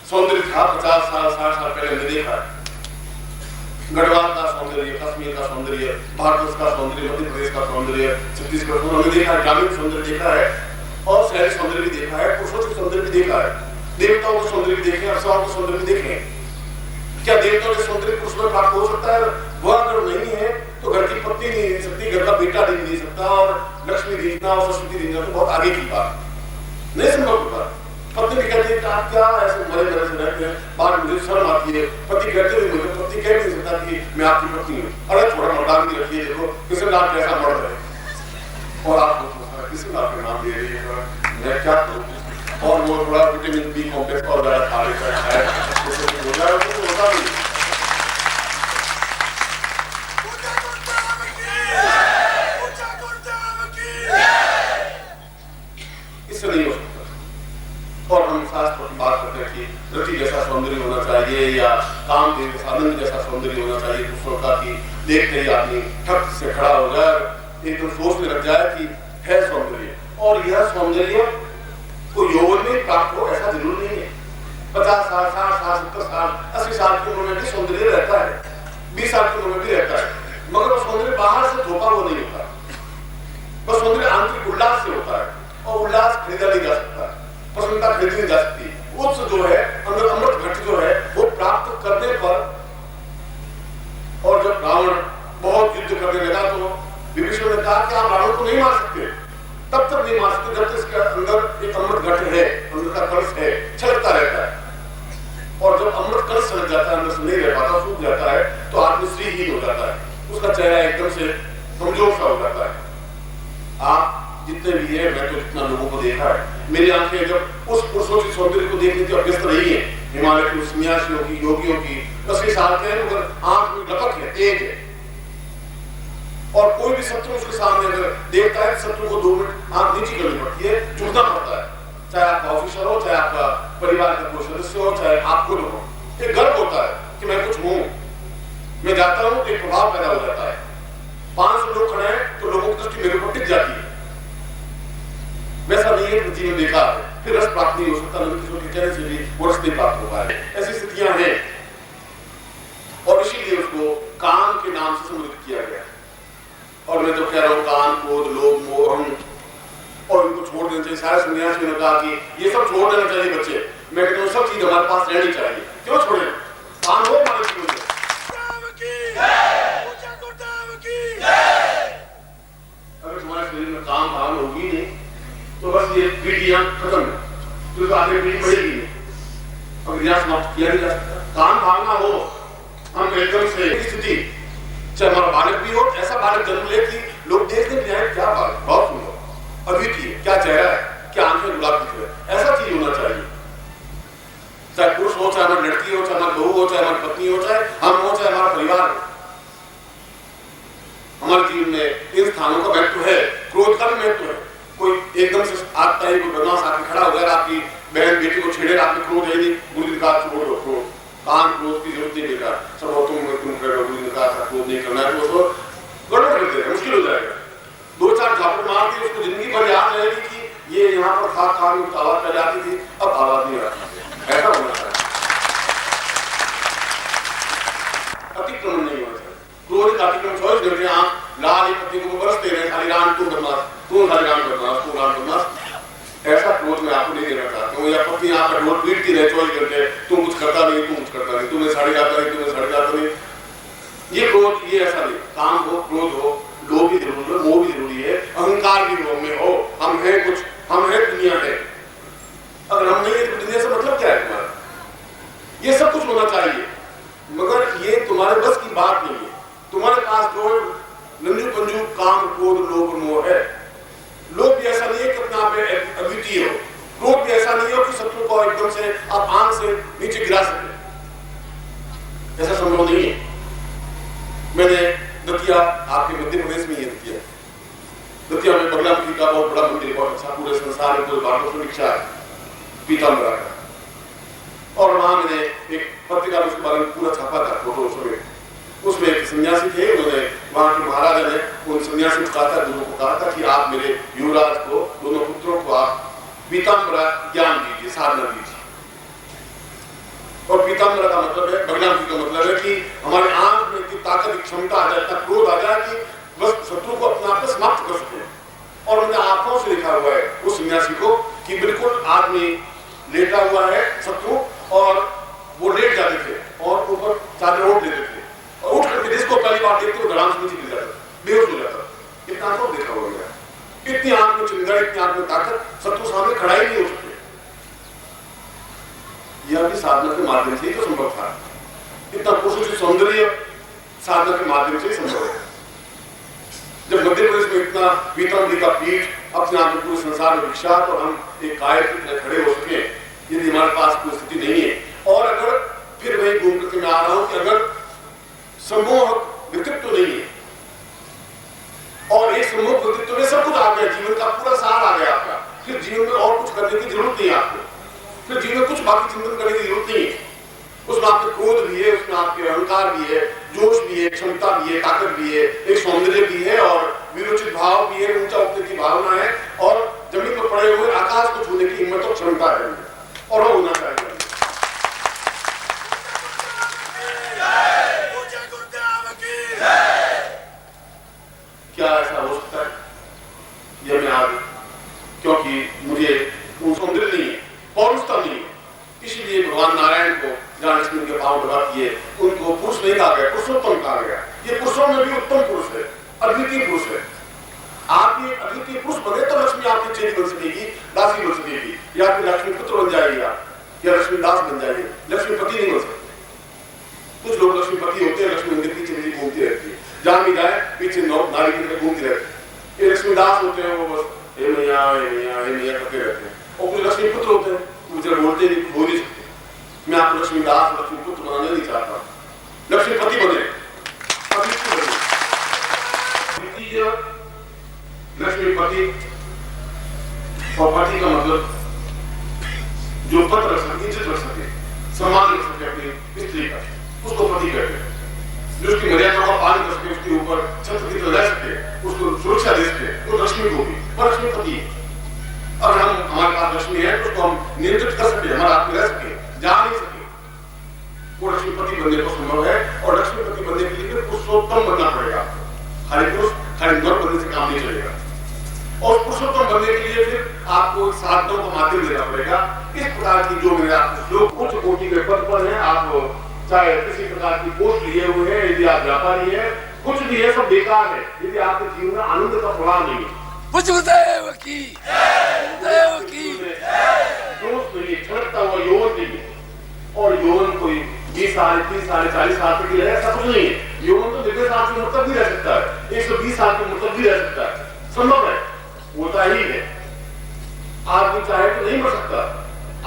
सौंदर्य था 50 साल 60 साल पहले हमने देखा है। गढ़वाल का सौंदर्य, कश्मीर का सौंदर्य, भारत का सौंदर्य, मध्य प्रदेश का सौंदर्य, छत्तीसगढ़ का हमने देखा है, ग्रामीण सौंदर्य देखा है और शहरी सौंदर्य भी देखा है, पुरुषों के सौंदर्य भी देखा है, देवताओं के सौंदर्य भी देखे, अप्सराओं के सौंदर्य भी देखे। क्या देवताओं के सौंदर्य पुरुष में प्राप्त हो सकता है? वह अगर नहीं है तो घर की पत्नी नहीं दे सकती, घर का बेटा नहीं दे सकता, और लक्ष्मी देखना और सरस्वती देखना तो बहुत आगे की बात नहीं संभव होता। पत्नी भी कहती है कि आप क्या ऐसे मरे तरह से रहते हैं, बात मुझे शर्म आती है। पति कहते हुए मुझे पति कह नहीं सकता कि मैं आपकी पत्नी हूँ। अरे थोड़ा मर्दान भी रखिए, देखो किसी नाम कैसा मर्द है और आप किसी नाम के नाम दे रही है, मैं क्या करूँ? और वो थोड़ा विटामिन बी कॉम्प्लेक्स और ज्यादा खा लेता है, होता नहीं। इससे नहीं हो सकता। और हम शास्त्र की बात करते हैं कि रति जैसा सौंदर्य होना चाहिए या कामदेव साधन जैसा सौंदर्य होना चाहिए पुरुषों का, कि देखते ही आदमी ठक से खड़ा हो जाए, एकदम सोच में लग जाए कि है सौंदर्य। और यह सौंदर्य को यौवन में प्राप्त हो ऐसा जरूर नहीं है। 50 साल 60 साल 70 साल 80 साल की उम्र में भी सौंदर्य रहता है, 20 साल की उम्र में भी रहता है, मगर वो सौंदर्य बाहर से धोखा वो नहीं होता। वह सौंदर्य आंतरिक उल्लास से होता है, और उल्लास खरीदा नहीं जा सकता, प्रसन्नता खरीदी नहीं जा सकती। उत्स जो है, अंदर अमृत घट जो है, वो प्राप्त करने पर, और जब रावण बहुत युद्ध करने लगा तो विभीषण ने कहा कि आप रावण को नहीं मार सकते, तब तक नहीं मार सकते जब तक इसके अंदर एक अमृत घट है, अंदर का कलश है, छलकता रहता है। और जब अमृत कलश छलक जाता है, अंदर से नहीं रह पाता, सूख जाता है, तो आदमी श्रीहीन हो जाता है, उसका चेहरा एकदम से कमजोर सा हो जाता है। आप जितने भी है, मैं तो जितना लोगों को देखा है, मेरी आंखें जब उस पुरुषों की सौंदर्य को देखने की अभ्यस्त नहीं है, हिमालय के सन्यासियों की, योगियों की, 80 साल के हैं, मगर आंख में लपक है, तेज है। और कोई भी शत्रु उसके सामने अगर देखता है, शत्रु को 2 मिनट आंख नीचे करनी पड़ती है, झुकना पड़ता है, चाहे आपका ऑफिसर हो, चाहे आपका परिवार का कोई सदस्य हो, चाहे आप खुद हो। एक गर्व होता है कि मैं कुछ हूं, मैं जाता हूं तो एक प्रभाव पैदा हो जाता है। 500 लोग खड़े हैं तो लोगों की दृष्टि मेरे ऊपर टिक जाती है। वैसा नहीं है, जीवन देखा है, फिर रस प्राप्त नहीं हो सकता, किसी के कहने से भी वो रस नहीं प्राप्त हो पाए। ऐसी स्थितियां हैं, और इसीलिए उसको काम के नाम से संबोधित किया गया। और मैं तो कह रहा हूं, कान, क्रोध, लोभ, मोह, और इनको छोड़ देना चाहिए। सारे सन्यासियों ने कहा कि ये सब छोड़ देना चाहिए बच्चे। मैं कहता हूँ सब चीज हमारे पास रहनी चाहिए, क्यों छोड़े? काम हो हमारे जीवन में। अगर तुम्हारे शरीर में काम भावना होगी नहीं तो बस ये पीढ़ियां खत्म है, तो आगे पीढ़ी बढ़ेगी नहीं, अगर यहाँ समाप्त किया नहीं जा सकता। काम भावना हो, हम एकदम से स्थिति, चाहे हमारा बालक भी हो, ऐसा बालक जन्म ले कि लोग देखते भी जाए, क्या बालक, बहुत सुंदर, अद्वितीय, क्या चेहरा है, क्या आंखें गुलाब की तरह, ऐसा चीज होना चाहिए। चाहे पुरुष हो, चाहे हमारी लड़की हो, चाहे हमारी बहू हो, चाहे हमारी पत्नी हो, चाहे हम हो, चाहे हमारा परिवार हो। हमारे जीवन में इन स्थानों का महत्व है, क्रोध का भी महत्व है। कोई एकदम से आता है, कोई बदमाश आके खड़ा हो गया, आपकी बहन बेटी को छेड़े, आपने क्रोध है नहीं, गुरु जी का छोड़ दो क्रोध, काम क्रोध की जरूरत नहीं बेकार, सब तुम करो, गुरु जी का क्रोध नहीं करना है, तो गड़बड़ कर देगा, मुश्किल हो जाएगा। 2-4 झापड़ मार दी, उसको जिंदगी भर याद रहेगी कि ये यहाँ पर था, काम में आवाज पहले आती थी, अब आवाज नहीं आती। ऐसा होना चाहिए, अतिक्रमण नहीं होना चाहिए। क्रोध का अतिक्रमण 24 घंटे आंख लाल पत्नी को बरसते रहे, खाली राम तू बदमाश, तू खाली राम बदमाश, तू राम बदमाश, ऐसा क्रोध मैं आपको नहीं देना चाहता हूँ। या पत्नी आपका ढोल पीटती रहे 24 घंटे, तुम कुछ करता नहीं, तुम कुछ करता नहीं, तुम्हें साड़ी जाता नहीं, तुम्हें साड़ी जाता नहीं, ये क्रोध, ये ऐसा नहीं। काम हो, क्रोध हो, लोभ भी जरूरी है, मोह भी जरूरी है, अहंकार भी हो, में हो, हम है कुछ, हम है दुनिया है। अगर हम नहीं है तो दुनिया से मतलब क्या है तुम्हारा? ये सब कुछ होना चाहिए, मगर ये तुम्हारे बस की बात नहीं है। तुम्हारे पास जो नंजू पंजू काम, क्रोध, लोभ, मोह है। लोभ भी ऐसा नहीं है कि अपना पे अद्वितीय हो, क्रोध भी ऐसा नहीं हो कि शत्रु को एकदम से आप आंख से नीचे गिरा सके, ऐसा संभव नहीं है। मैंने दतिया, आपके मध्य प्रदेश में ये दतिया में बगलामुखी का बहुत बड़ा मंदिर, बहुत अच्छा, पूरे संसार में, पूरे भारत में विख्यात है, पीताम्बरा का। और वहां मैंने एक पत्रिका में उसके बारे में पूरा छापा था, फोटो समेत। उसमें एक सन्यासी थे, उन्होंने वहां के महाराजा ने उन सन्यासी को कहा था, दोनों को कहा था कि आप मेरे युवराज को, दोनों पुत्रों को आप पीताम्बरा ज्ञान दीजिए, साधना दीजिए। और पीताम्बर का मतलब है, भगनांशी का मतलब है कि हमारे आंख में इतनी ताकत, क्षमता आ जाए, इतना क्रोध आ जाए कि बस शत्रु को अपने आप में समाप्त कर सके। और उन्होंने आंखों से लिखा हुआ है उस सन्यासी को कि बिल्कुल आदमी लेटा हुआ है शत्रु, और वो लेट जाते थे और ऊपर चादर ओढ़ लेते थे, और उठ करके जिसको पहली बार देखते वो धड़ाम से नीचे गिर जाता, बेहोश हो जाता। इतना आंखों देखा हुआ है, इतनी आंख में चिंगारी, इतनी आंख में ताकत, शत्रु सामने खड़ा ही नहीं हो सकते। यह भी साधना के माध्यम से ही तो संभव था। इतना पुरुष की सौंदर्य साधना के माध्यम से ही संभव है। जब मध्य प्रदेश में इतना पीताम्बरी का पीठ अपने आप में पूरे संसार में विख्यात, और हम एक कायर की तरह खड़े हो सके, यदि हमारे पास कोई स्थिति नहीं है, और अगर फिर वही घूम करके मैं आ रहा हूं कि अगर सम्मोहक व्यक्तित्व नहीं है, और एक सम्मोहक व्यक्तित्व में सब कुछ आ गया, जीवन का पूरा सार आ गया आपका, फिर जीवन में और कुछ करने की जरूरत नहीं है आपको, फिर जीवन में कुछ बाकी चिंतन करने की जरूरत नहीं है। उसमें आपके क्रोध भी है, उसमें आपके अहंकार भी है, जोश भी है, क्षमता भी है, ताकत भी है, एक सौंदर्य भी है, और विरोचित भाव भी है, ऊंचा उठने की भावना है, और जमीन पर पड़े हुए आकाश को छूने की हिम्मत और क्षमता है, और वो होना चाहिए। क्या ऐसा हो सकता है? यह मैं आज, क्योंकि मुझे वो सौंदर्य नहीं है, पौरुषता नहीं है, इसलिए भगवान नारायण को जहां लक्ष्मी के पांव दबा किए, उनको पुरुष नहीं कहा गया, पुरुषोत्तम कहा गया। ये पुरुषों में भी उत्तम पुरुष है, अद्वितीय पुरुष है। आप ये अद्वितीय पुरुष बने तो लक्ष्मी आपकी चेरी बन सकेगी, दासी बन सकेगी, या फिर लक्ष्मी पुत्र बन जाएगी, या लक्ष्मी दास बन जाएगी, लक्ष्मीपति नहीं बन सकती। कुछ लोग लक्ष्मीपति होते हैं, लक्ष्मी उनके पीछे पीछे घूमती रहती है, जहां भी जाए पीछे नारी की तरह घूमती रहती है। ये लक्ष्मीदास होते हैं, वो बस हे मैया हे मैया हे मैया करते रहते हैं। और कुछ लक्ष्मी पुत्र होते हैं, मुझे बोलते नहीं, बोल नहीं सकते। मैं आपको लक्ष्मीदास, लक्ष्मी पुत्र बनाना नहीं चाहता, लक्ष्मीपति बने, लक्ष्मीपति। और पति का मतलब जो पद रख सके, इज्जत रख सके, सम्मान रख सके अपनी स्त्री का, उसको पति कहते हैं। जो उसकी मर्यादा का पालन कर सके, उसके ऊपर छत्र की तरह रह सके, उसको सुरक्षा दे सके, वो लक्ष्मी को भी, और लक्ष्मीपति है। अगर हम हमारे पास लक्ष्मी है तो उसको हम नियंत्रित कर सके, हमारे हाथ में रह सके, जा नहीं सके, वो लक्ष्मीपति बनने को संभव है। और लक्ष्मीपति बनने के लिए फिर पुरुषोत्तम बनना पड़ेगा आपको। खाली पुरुष, खाली नर बनने से काम नहीं चलेगा। और पुरुषोत्तम बनने के लिए फिर आपको साधनों का माध्यम देना पड़ेगा। इस प्रकार की जो मेरे आप लोग उच्च कोटि के पद पर हैं, आप चाहे किसी प्रकार की पोस्ट लिए हुए हैं, यदि आप व्यापारी है, कुछ भी है, सब बेकार है यदि आपके जीवन में आनंद का प्रवाह नहीं है। देव की दोस्त नहीं, छड़कता हुआ यौवन नहीं है। और यौवन कोई 20 साल, 30 साल, 40 साल तक रहे, ऐसा कुछ नहीं है। यौवन तो 90 साल की मतलब भी रह सकता है, 120 साल की मतलब भी रह सकता है, संभव है, होता ही है। आदमी चाहे तो नहीं बढ़ सकता।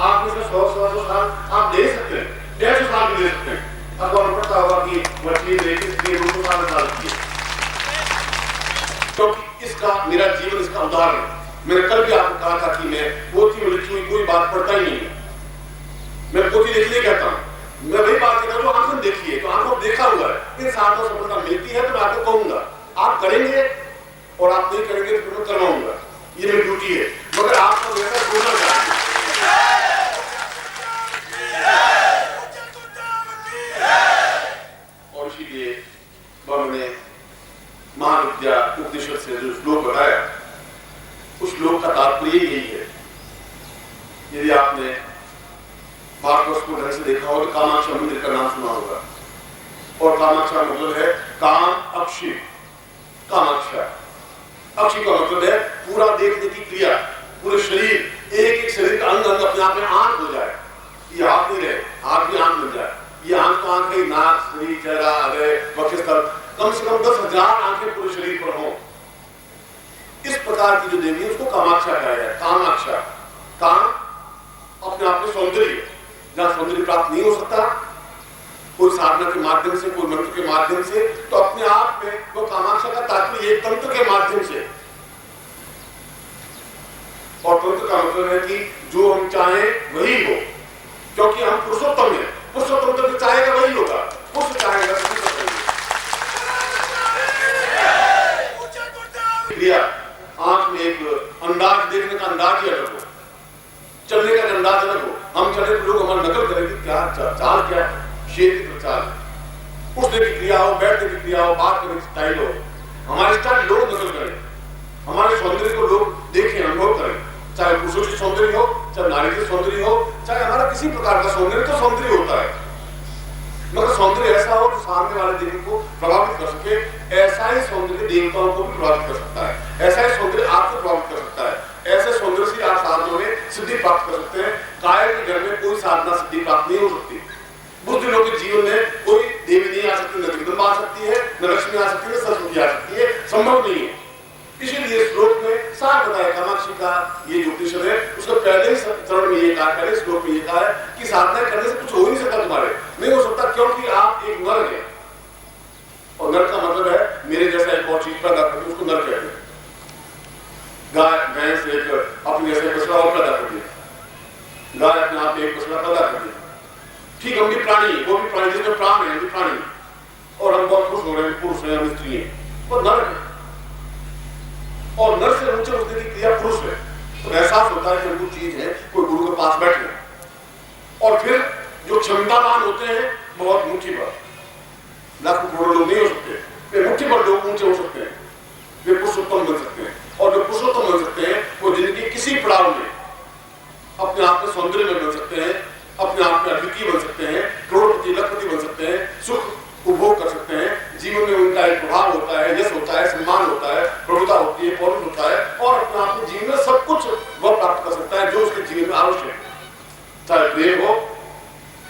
आप में से 100 साल आप ले सकते हैं, 150 साल भी ले सकते हैं। अखबार में पढ़ता होगा कि मछली लेके 200 साल की है। क्योंकि इसका मेरा जीवन इसका उदाहरण है। मैंने कल भी आपको कहा था कि मैं पोथी में लिखी हुई कोई बात पढ़ता ही नहीं है। मैं पोथी देखने कहता हूँ, मैं वही बात कहता हूँ जो आंखों देखी है, तो आंखों देखा हुआ है। इन साधनों सफलता मिलती है तो मैं आपको कहूंगा, आप करेंगे, और आप नहीं करेंगे तो मैं करवाऊंगा, ये मेरी ड्यूटी है। मगर आपको मेरा बोलना चाहिए। और इसीलिए मैंने महाविद्या उपनिषद से जो श्लोक बताया, उस श्लोक का तात्पर्य यही है। यदि आपने भारतवर्ष को ढंग से देखा हो तो कामाक्षा मंदिर का नाम सुना होगा। और कामाक्षा मतलब है काम अक्षी। कामाक्षा अक्षी का मतलब है पूरा देखने की क्रिया, पूरे शरीर, एक एक शरीर का अंग अंग अपने आप में आंख हो जाए। ये आंख नहीं रहे, आंख भी आंख बन जाए। ये आंख तो आंख है, नाक, शरीर, चेहरा, हृदय, वक्षस्थल, कम से कम 10,000 आंखें पूरे शरीर पर हों। इस प्रकार की जो देवी है उसको कामाक्षा कहा है। कामाक्षा, काम अपने आप में सौंदर्य, जहां सौंदर्य प्राप्त नहीं हो सकता कोई साधना के माध्यम से, कोई मंत्र के माध्यम से, तो अपने आप में वो कामाक्षा का तात्पर्य एक तंत्र के माध्यम से। और तंत्र का मतलब है कि जो हम चाहें वही हो, क्योंकि हम पुरुषोत्तम हैं। पुरुषोत्तम तो चाहेगा वही होगा, पुरुष चाहेगा आंख में एक अंदाज देखने का अंदाज ही अलग हो, चलने का अंदाज अलग हो। हम चले तो लोग हमारी नकल करेंगे, क्या चाल क्या है, शेर की चाल, उठने की क्रिया हो, बैठने की क्रिया हो, बात करने की स्टाइल हो, हमारी स्टाइल लोग नकल करें, हमारे सौंदर्य को लोग देखें, अनुभव करें, चाहे पुरुषों की सौंदर्य हो, चाहे नारी की सौंदर्य हो, चाहे हमारा किसी प्रकार का सौंदर्य, तो सौंदर्य होता है, मगर सौंदर्य ऐसा हो जो सामने वाले देवी को प्रभावित कर सके। ऐसा ही सौंदर्य देवताओं को भी प्रभावित कर सकता है, ऐसा ही सौंदर्य आपको प्रभावित कर सकता है, ऐसे सौंदर्य से आप साधनों में सिद्धि प्राप्त कर सकते हैं। कायर के घर में कोई साधना सिद्धि प्राप्त नहीं हो सकती, बुद्ध लोगों के जीवन में कोई देवी नहीं आ सकती, न जगदम्बा आ सकती है, न लक्ष्मी आ सकती है, न सरस्वती आ सकती है, संभव नहीं है। इसीलिए श्लोक में साफ बताया, कामाक्षी का ये जो उपनिषद है उसका पहले ही चरण में ये कहा, पहले श्लोक में ये कहा है कि साधना करने से कुछ हो ही नहीं सकता, तुम्हारे नहीं हो सकता, क्योंकि आप एक नर है, और नर का मतलब है मेरे जैसा एक और चीज पैदा करके उसको नर कहते हैं। गाय भैंस एक अपने जैसे बछड़ा और पैदा कर दिया, गाय अपने आप एक बछड़ा पैदा कर दिया, ठीक हम भी प्राणी, वो भी प्राणी, जिसमें प्राण है, हम भी प्राणी, और हम बहुत खुश हो रहे हैं, पुरुष है, हम स्त्री है, वो नर है, और नर से ऊंचे उठने की क्रिया पुरुष है। तो एहसास होता है कि कोई चीज है, कोई गुरु के पास बैठे, और फिर जो क्षमतावान होते हैं बहुत मुट्ठी पर, लाखों करोड़ों लोग नहीं हो सकते, वे मुट्ठी पर लोग ऊंचे हो सकते हैं, वे पुरुषोत्तम बन सकते हैं, और जो पुरुषोत्तम बन सकते हैं वो जिंदगी किसी पड़ाव में अपने आप में सौंदर्य में बन सकते हैं, अपने आप में अद्वितीय बन सकते हैं, करोड़पति लखपति बन सकते हैं, सुख उपभोग कर सकते हैं, जीवन में उनका एक प्रभाव होता है, यश होता है, सम्मान होता है, प्रभुता होती है, पौरुष होता है, और अपने आप में जीवन में सब कुछ वह प्राप्त कर सकता है जो उसके जीवन में आवश्यक है, चाहे प्रेम हो,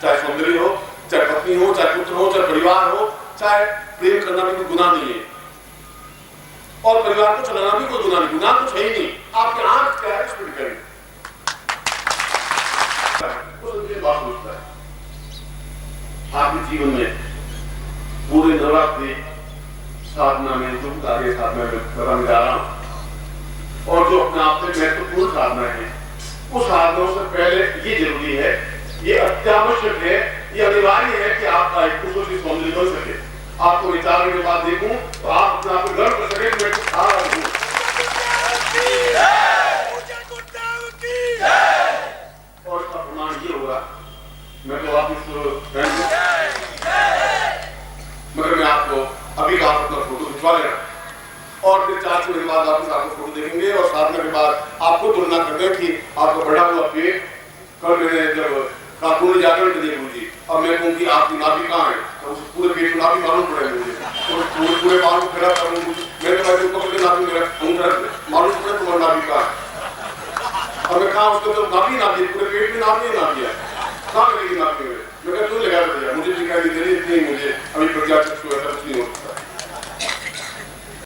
चाहे सौंदर्य हो, चाहे पत्नी हो, चाहे पुत्र हो, चाहे परिवार हो, चाहे प्रेम करना भी कोई गुनाह नहीं है, और परिवार को चलाना भी कोई गुनाह नहीं, गुनाह कुछ है ही नहीं, आपके आंख क्या है उस पर डिपेंड बात सोचता है। आपके जीवन में पूरे नवरात्रि साधना में जो कार्य साधना में कराने जा रहा हूं, और जो अपने आप में महत्वपूर्ण साधना है, उस साधनों से पहले ये जरूरी है, ये अत्यावश्यक है, ये अनिवार्य है कि आपका एक पुरुषों की सौंदर्य बन सके। आपको विचारने के बाद देखूं तो आप अपने आप को गर्व कर सके कि मैं कुछ खा रहा हूं, और इसका प्रमाण ये होगा, मैं तो वापिस मगर मैं आपको अभी का अपना फोटो खिंचवा लेना, और फिर 4 महीने बाद वापस आपको फोटो देखेंगे, और साधना के बाद आपको तुलना कर दें कि आपका बढ़ा हुआ पेट, कल मैंने जब काकुल जाकर के देखूँ जी, अब मैं कहूँ कि आपकी नाभि कहाँ है, तो उस पूरे पेट में नाभि मालूम पड़ेगा मुझे, तो पूरे बाल को फिरा करूँ, मेरे पास पकड़ के नाभि मेरा मालूम पड़े तुम्हारा नाभि कहाँ है, और मैं कहा उसको तो नाभि पूरे पेट में नाभि है, कहाँ मिलेगी नाभि में, मैं क्यों लगा दिया, मुझे दिखाई दे रही इतनी, मुझे अभी प्रज्ञा चक्षु